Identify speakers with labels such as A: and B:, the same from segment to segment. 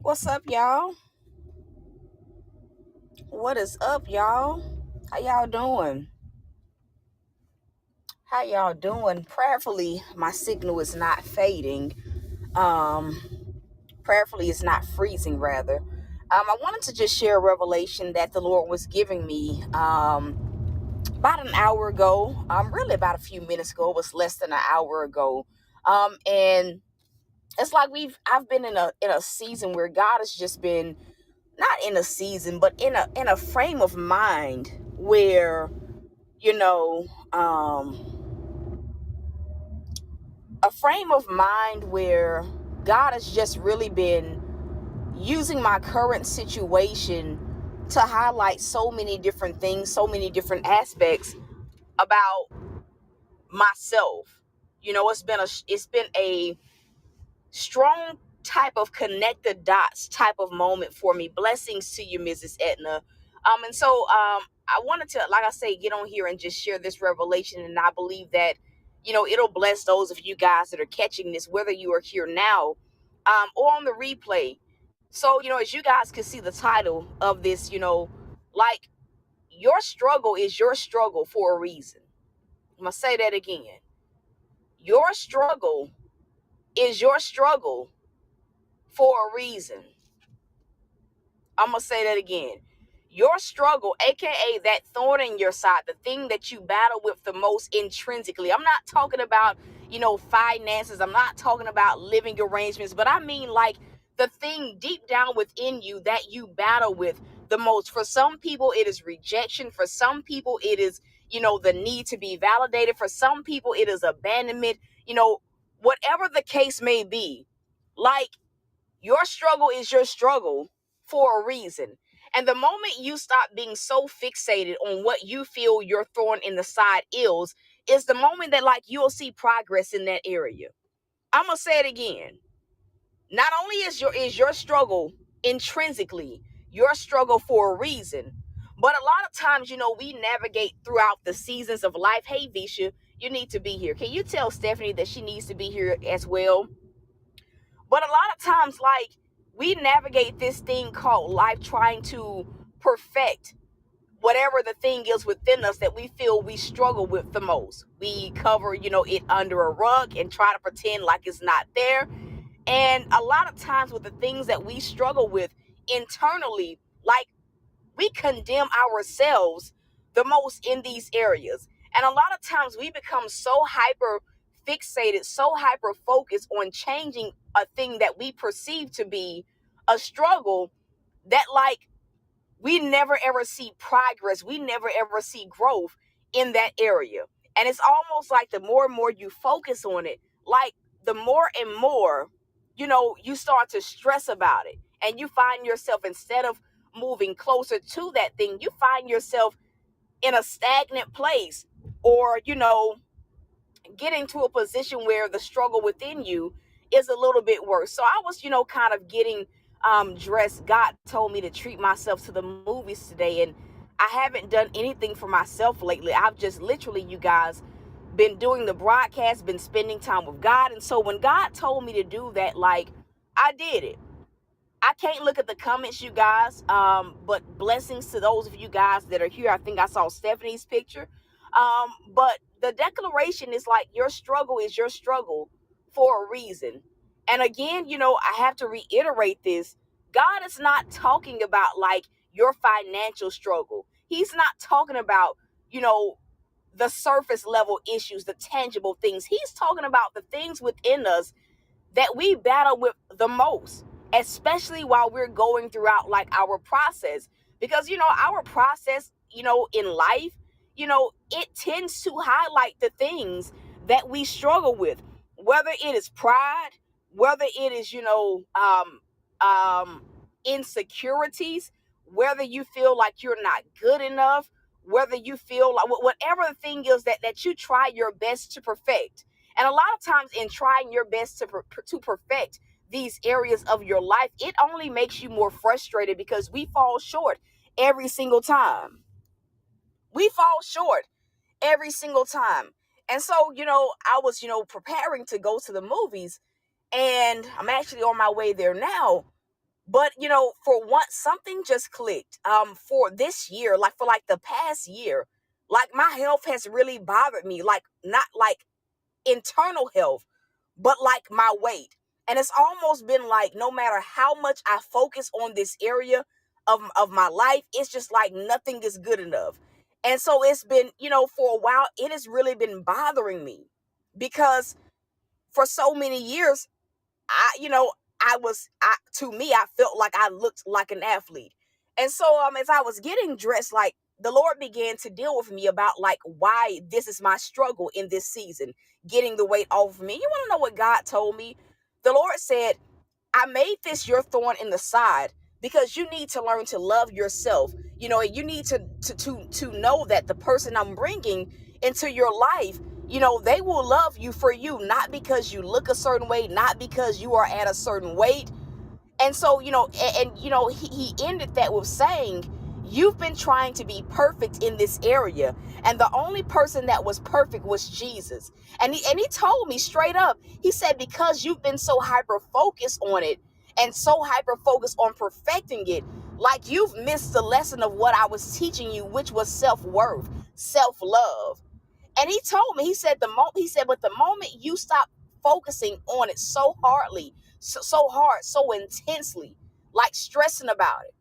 A: What's up, y'all? What is up, y'all? How y'all doing? How y'all doing? Prayerfully, my signal is not fading. Um, Prayerfully, it's not freezing, rather. I wanted to just share a revelation that the Lord was giving me about an hour ago. Really about a few minutes ago. It was less than an hour ago. And it's like I've been in a season where God has just been not in a season, but in a frame of mind where you know, a frame of mind where God has just really been using my current situation to highlight so many different things, so many different aspects about myself. It's been a strong type of connect the dots type of moment for me. Blessings to you, Mrs. Etna. And so I wanted to, like I say, get on here and just share this revelation. And I believe that, it'll bless those of you guys that are catching this, whether you are here now or on the replay. So, as you guys can see the title of this, like your struggle is your struggle for a reason. I'm going to say that again. Your struggle is your struggle for a reason. I'm going to say that again. Your struggle, aka that thorn in your side, the thing that you battle with the most intrinsically. I'm not talking about, finances. I'm not talking about living arrangements, but I mean like the thing deep down within you that you battle with the most. For some people, it is rejection. For some people, it is, the need to be validated. For some people, it is abandonment. Whatever the case may be, like, your struggle is your struggle for a reason. And the moment you stop being so fixated on what you feel your thorn in the side is the moment that like you'll see progress in that area. I'm gonna say it again. Not only is your struggle intrinsically your struggle for a reason, but a lot of times, we navigate throughout the seasons of life. Hey, Visha, you need to be here. Can you tell Stephanie that she needs to be here as well? But a lot of times, like, we navigate this thing called life trying to perfect whatever the thing is within us that we feel we struggle with the most. We cover, it under a rug and try to pretend like it's not there. And a lot of times with the things that we struggle with internally, like, we condemn ourselves the most in these areas. And a lot of times we become so hyper fixated, so hyper focused on changing a thing that we perceive to be a struggle that, like, we never ever see progress. We never ever see growth in that area. And it's almost like the more and more you focus on it, like the more and more, you start to stress about it. And you find yourself, instead of moving closer to that thing, you find yourself in a stagnant place, or, getting to a position where the struggle within you is a little bit worse. So I was, kind of getting dressed. God told me to treat myself to the movies today, and I haven't done anything for myself lately. I've just literally, you guys, been doing the broadcast, been spending time with God. And so when God told me to do that, like, I did it. I can't look at the comments, you guys, but blessings to those of you guys that are here. I think I saw Stephanie's picture. But the declaration is like, your struggle is your struggle for a reason. And again, I have to reiterate this. God is not talking about like your financial struggle. He's not talking about, the surface level issues, the tangible things. He's talking about the things within us that we battle with the most, especially while we're going throughout like our process. Because, our process, in life, it tends to highlight the things that we struggle with, whether it is pride, whether it is, insecurities, whether you feel like you're not good enough, whether you feel like whatever the thing is that you try your best to perfect. And a lot of times in trying your best to perfect these areas of your life, it only makes you more frustrated because we fall short every single time. We fall short every single time. And so, I was, preparing to go to the movies, and I'm actually on my way there now. But for once, something just clicked. For this year, like for like the past year, like my health has really bothered me. Like not like internal health, but like my weight. And it's almost been like no matter how much I focus on this area of my life, it's just like nothing is good enough. And so it's been, for a while, it has really been bothering me because for so many years, to me, I felt like I looked like an athlete. And so, as I was getting dressed, like the Lord began to deal with me about like why this is my struggle in this season, getting the weight off of me. You want to know what God told me? The Lord said, I made this your thorn in the side because you need to learn to love yourself. You need to know that the person I'm bringing into your life, they will love you for you, not because you look a certain way, not because you are at a certain weight. And so, he ended that with saying, you've been trying to be perfect in this area. And the only person that was perfect was Jesus. And he told me straight up, he said, because you've been so hyper focused on it and so hyper focused on perfecting it, like you've missed the lesson of what I was teaching you, which was self-worth, self-love. And he told me, but the moment you stop focusing on it so hardly, so hard, so intensely, like stressing about it,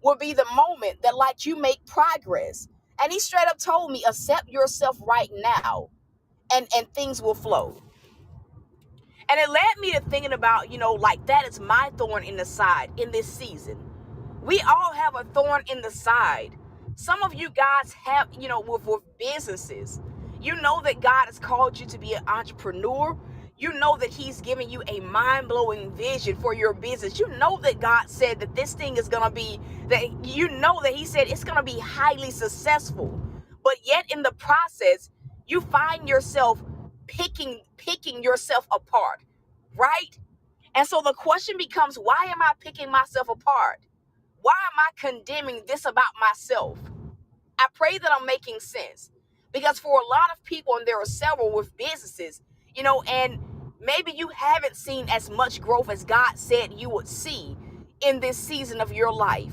A: will be the moment that like you make progress. And he straight up told me, accept yourself right now, and things will flow. And it led me to thinking about, like that is my thorn in the side in this season. We all have a thorn in the side. Some of you guys have, with businesses. You know that God has called you to be an entrepreneur. You know that he's giving you a mind-blowing vision for your business. You know that God said that this thing is going to be, that he said it's going to be highly successful. But yet in the process, you find yourself picking yourself apart, right? And so the question becomes, why am I picking myself apart? Why am I condemning this about myself? I pray that I'm making sense. Because for a lot of people, and there are several with businesses, and maybe you haven't seen as much growth as God said you would see in this season of your life.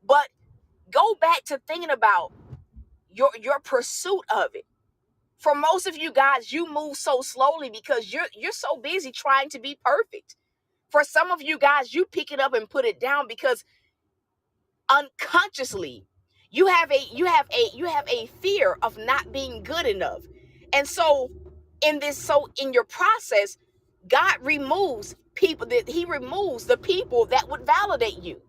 A: But go back to thinking about your pursuit of it. For most of you guys, you move so slowly because you're so busy trying to be perfect. For some of you guys, you pick it up and put it down because unconsciously you have a fear of not being good enough. And so in your process, God removes people, that he removes the people that would validate you,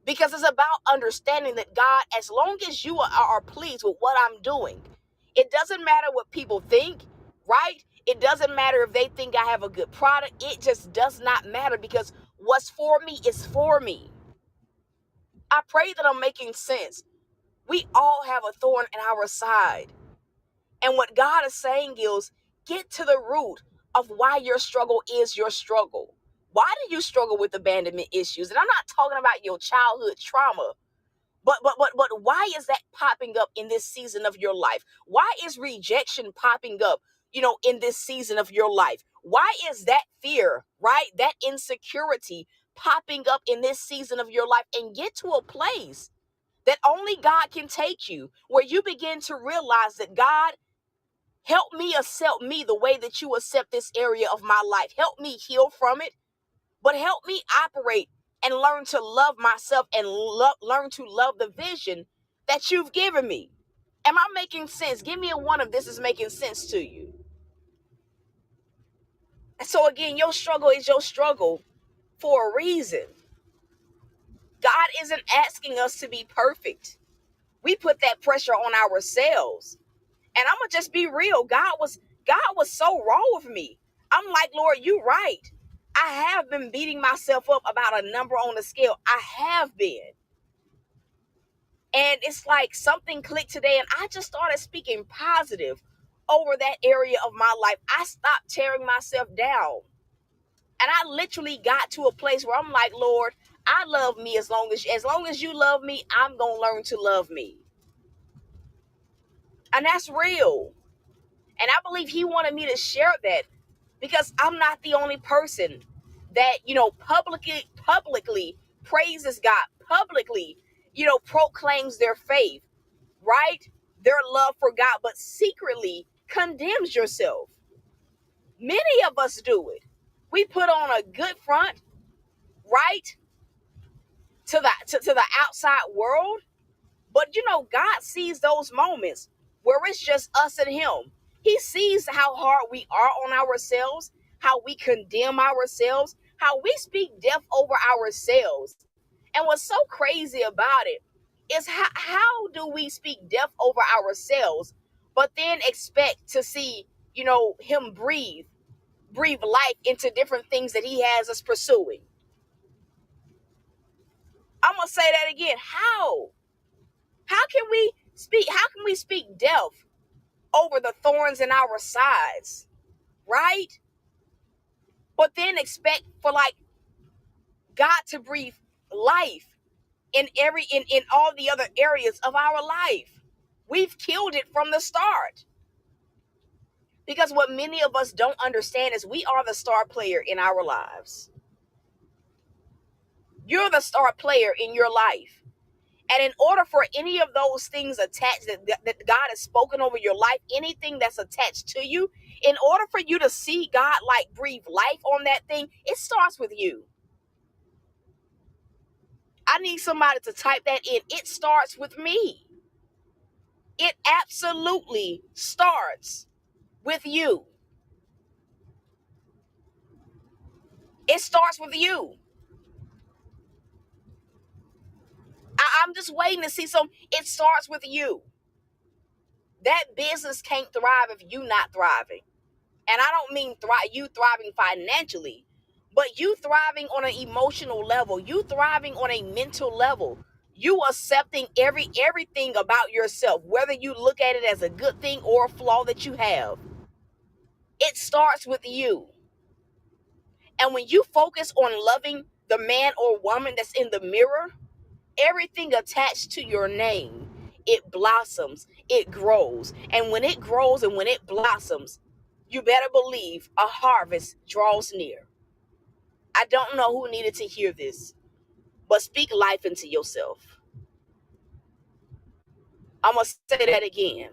A: because it's about understanding that God, as long as you are pleased with what I'm doing, it doesn't matter what people think, right? It doesn't matter if they think I have a good product. It just does not matter, because what's for me is for me. I pray that I'm making sense. We all have a thorn in our side. And what God is saying is, get to the root of why your struggle is your struggle. Why do you struggle with abandonment issues? And I'm not talking about your childhood trauma, but why is that popping up in this season of your life? Why is rejection popping up, in this season of your life? Why is that fear, right? That insecurity popping up in this season of your life? And get to a place that only God can take you, where you begin to realize that, God, help me accept me the way that you accept this area of my life. Help me heal from it, but help me operate and learn to love myself and learn to love the vision that you've given me. Am I making sense? Give me a one if this is making sense to you. And so again, your struggle is your struggle for a reason. God isn't asking us to be perfect. We put that pressure on ourselves. And I'm gonna just be real. God was so raw with me. I'm like, Lord, you right. I have been beating myself up about a number on the scale. I have been. And it's like something clicked today, and I just started speaking positive over that area of my life. I stopped tearing myself down. And I literally got to a place where I'm like, Lord, I love me as long as you love me, I'm gonna learn to love me. And that's real. And I believe he wanted me to share that, because I'm not the only person that, publicly praises God, publicly, proclaims their faith, right? Their love for God, but secretly condemns yourself. Many of us do it. We put on a good front, right? To the outside world. But God sees those moments where it's just us and him. He sees how hard we are on ourselves, how we condemn ourselves, how we speak death over ourselves. And what's so crazy about it is how do we speak death over ourselves, but then expect to see, him breathe life into different things that he has us pursuing. I'm going to say that again. How can we speak death over the thorns in our sides, right? But then expect for God to breathe life in all the other areas of our life. We've killed it from the start. Because what many of us don't understand is we are the star player in our lives. You're the star player in your life. And in order for any of those things attached that God has spoken over your life, anything that's attached to you, in order for you to see God breathe life on that thing, it starts with you. I need somebody to type that in. It starts with me. It absolutely starts with you. It starts with you. I'm just waiting to see it starts with you. That business can't thrive if you not thriving. And I don't mean you thriving financially, but you thriving on an emotional level, you thriving on a mental level, you accepting everything about yourself, whether you look at it as a good thing or a flaw that you have. It starts with you. And when you focus on loving the man or woman that's in the mirror, everything attached to your name, it blossoms, it grows. And when it grows and when it blossoms, you better believe a harvest draws near. I don't know who needed to hear this, but speak life into yourself. I'm going to say that again.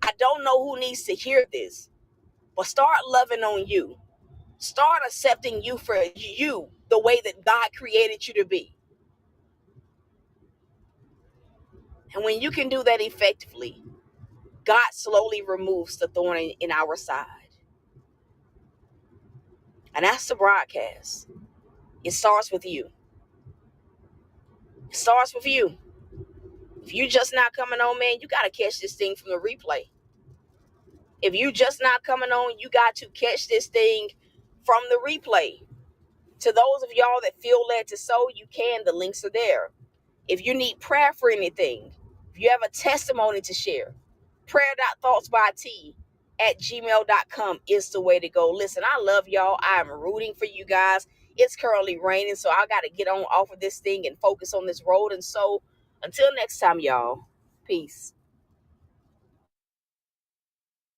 A: I don't know who needs to hear this, but start loving on you. Start accepting you for you, the way that God created you to be. And when you can do that effectively, God slowly removes the thorn in our side. And that's the broadcast. It starts with you. It starts with you. If you just not coming on, man, you got to catch this thing from the replay. If you just not coming on, you got to catch this thing from the replay. To those of y'all that feel led to sow, you can. The links are there. If you need prayer for anything, if you have a testimony to share, prayer.thoughtsbyT@gmail.com is the way to go. Listen, I love y'all. I am rooting for you guys. It's currently raining, so I got to get on off of this thing and focus on this road. And so until next time, y'all, peace.